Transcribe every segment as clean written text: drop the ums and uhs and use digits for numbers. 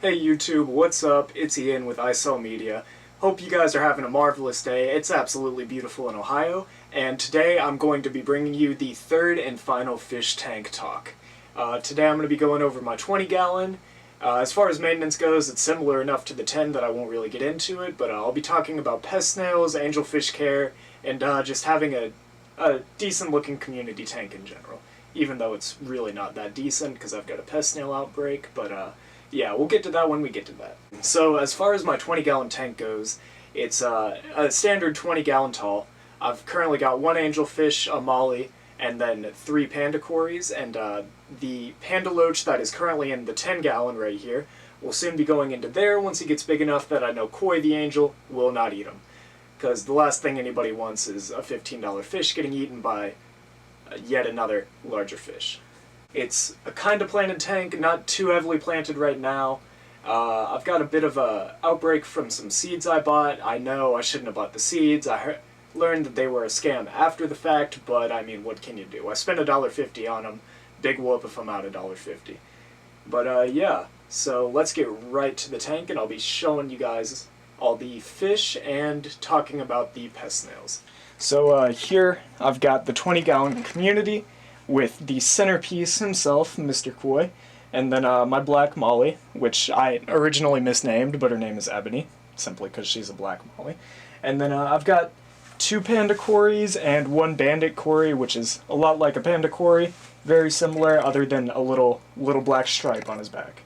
Hey YouTube, what's up? It's Ian with ISL Media. Hope you guys are having a marvelous day. It's absolutely beautiful in Ohio, and today I'm going to be bringing you the third and final fish tank talk. Today I'm going to be going over my 20-gallon. As far as maintenance goes, it's similar enough to the 10 that I won't really get into it, but I'll be talking about pest snails, Angelfish Care, and just having a decent-looking community tank in general. Even though it's really not that decent because I've got a pest snail outbreak, but yeah, we'll get to that when we get to that. So as far as my 20-gallon tank goes, it's a standard 20-gallon tall. I've currently got one angelfish, a molly, and then 3 panda cories, and the panda loach that is currently in the 10-gallon right here will soon be going into there once he gets big enough that I know Koi the angel will not eat him. Because the last thing anybody wants is a $15 fish getting eaten by yet another larger fish. It's a kind of planted tank, not too heavily planted right now. I've got a bit of a outbreak from some seeds I bought. I know I shouldn't have bought the seeds. I learned that they were a scam after the fact, but I mean, what can you do? I spent $1.50 on them. Big whoop if I'm out $1.50. But yeah, so let's get right to the tank, and I'll be showing you guys all the fish and talking about the pest snails. So here I've got the 20-gallon community with the centerpiece himself, Mr. Koi, and then my black molly, which I originally misnamed, but her name is Ebony, simply because she's a black molly. And then I've got 2 panda cories and 1 bandit cory, which is a lot like a panda cory, very similar other than a little black stripe on his back.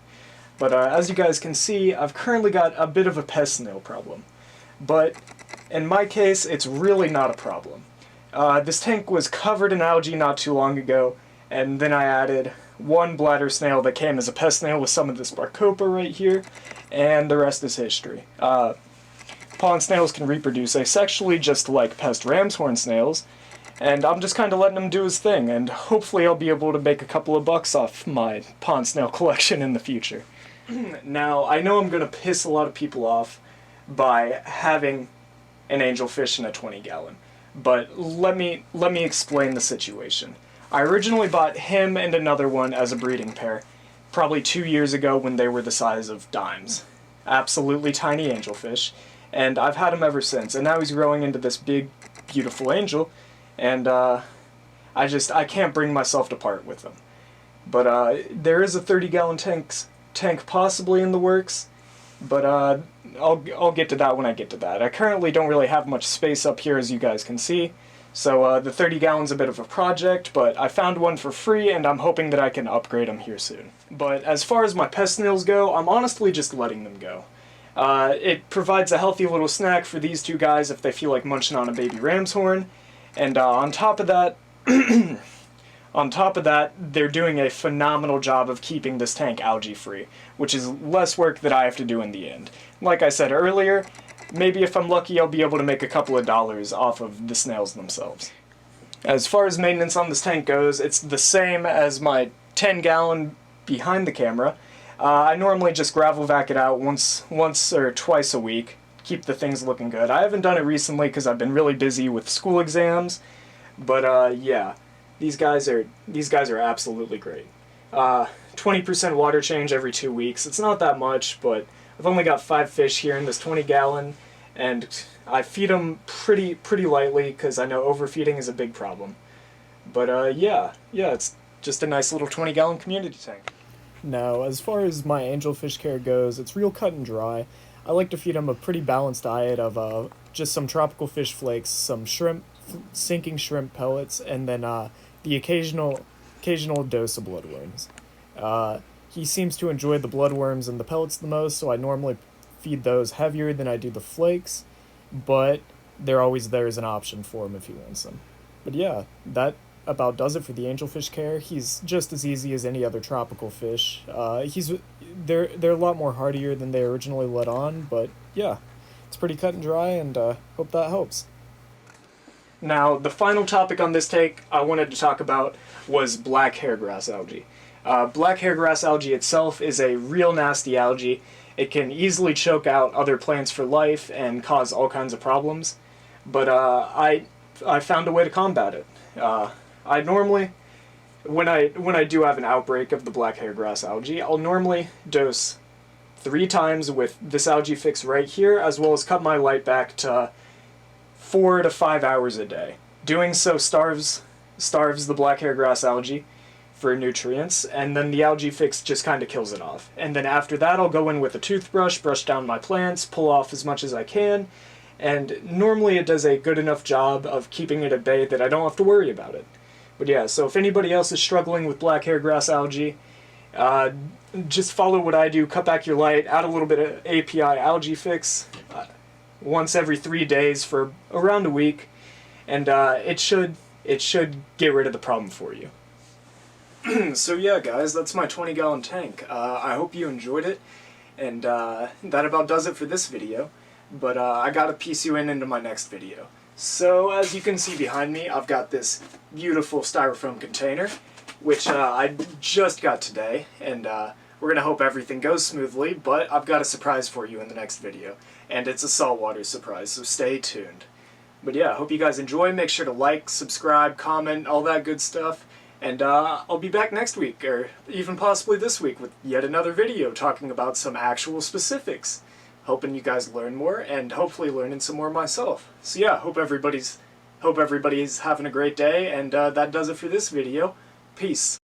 But as you guys can see, I've currently got a bit of a pest snail problem. But in my case, it's really not a problem. This tank was covered in algae not too long ago, and then I added 1 bladder snail that came as a pest snail with some of this Barcopa right here, and the rest is history. Pond snails can reproduce asexually just like pest ram's horn snails, and I'm just kind of letting him do his thing, and hopefully I'll be able to make a couple of bucks off my pond snail collection in the future. Now, I know I'm going to piss a lot of people off by having an angelfish in a 20-gallon. But let me explain the situation. I originally bought him and another one as a breeding pair, probably 2 years ago when they were the size of dimes. Absolutely tiny angelfish, and I've had him ever since, and now he's growing into this big, beautiful angel, and I can't bring myself to part with him. But there is a 30-gallon tank possibly in the works, but I'll get to that when I get to that. I currently don't really have much space up here, as you guys can see, so the 30 gallon's a bit of a project, but I found one for free, and I'm hoping that I can upgrade them here soon. But as far as my pest snails go, I'm honestly just letting them go. It provides a healthy little snack for these 2 guys if they feel like munching on a baby ram's horn, and on top of that, they're doing a phenomenal job of keeping this tank algae-free, which is less work that I have to do in the end. Like I said earlier, maybe if I'm lucky I'll be able to make a couple of dollars off of the snails themselves. As far as maintenance on this tank goes, it's the same as my 10-gallon behind the camera. I normally just gravel vac it out once or twice a week, keep the things looking good. I haven't done it recently because I've been really busy with school exams, but yeah. These guys are absolutely great. 20% water change every 2 weeks. It's not that much, but I've only got 5 fish here in this 20-gallon, and I feed them pretty lightly because I know overfeeding is a big problem. But yeah, it's just a nice little 20-gallon community tank. Now, as far as my Angelfish Care goes, it's real cut and dry. I like to feed them a pretty balanced diet of just some tropical fish flakes, some shrimp, sinking shrimp pellets, and then the occasional dose of bloodworms. He seems to enjoy the bloodworms and the pellets the most, so I normally feed those heavier than I do the flakes, but they're always there as an option for him if he wants them. But yeah, that about does it for the Angelfish Care. He's just as easy as any other tropical fish. They're a lot more hardier than they originally let on, but yeah, it's pretty cut and dry, and hope that helps. Now, the final topic on this take I wanted to talk about was black hairgrass algae. Black hairgrass algae itself is a real nasty algae. It can easily choke out other plants for life and cause all kinds of problems, but I found a way to combat it. I normally, when I do have an outbreak of the black hairgrass algae, I'll normally dose 3 times with this algae fix right here, as well as cut my light back to 4 to 5 hours a day. Doing so starves the black hairgrass algae for nutrients, and then the algae fix just kind of kills it off. And then after that, I'll go in with a toothbrush, brush down my plants, pull off as much as I can, and normally it does a good enough job of keeping it at bay that I don't have to worry about it. But yeah, so if anybody else is struggling with black hairgrass algae, just follow what I do, cut back your light, add a little bit of API algae fix once every 3 days for around a week, and it should get rid of the problem for you. So yeah, guys, that's my 20-gallon tank. I hope you enjoyed it, and that about does it for this video, but I gotta piece you into my next video. So, as you can see behind me, I've got this beautiful styrofoam container, which I just got today, and we're gonna hope everything goes smoothly, but I've got a surprise for you in the next video, and it's a saltwater surprise, so stay tuned. But yeah, I hope you guys enjoy. Make sure to like, subscribe, comment, all that good stuff. And I'll be back next week, or even possibly this week, with yet another video talking about some actual specifics. Hoping you guys learn more, and hopefully learning some more myself. So yeah, hope everybody's having a great day, and that does it for this video. Peace.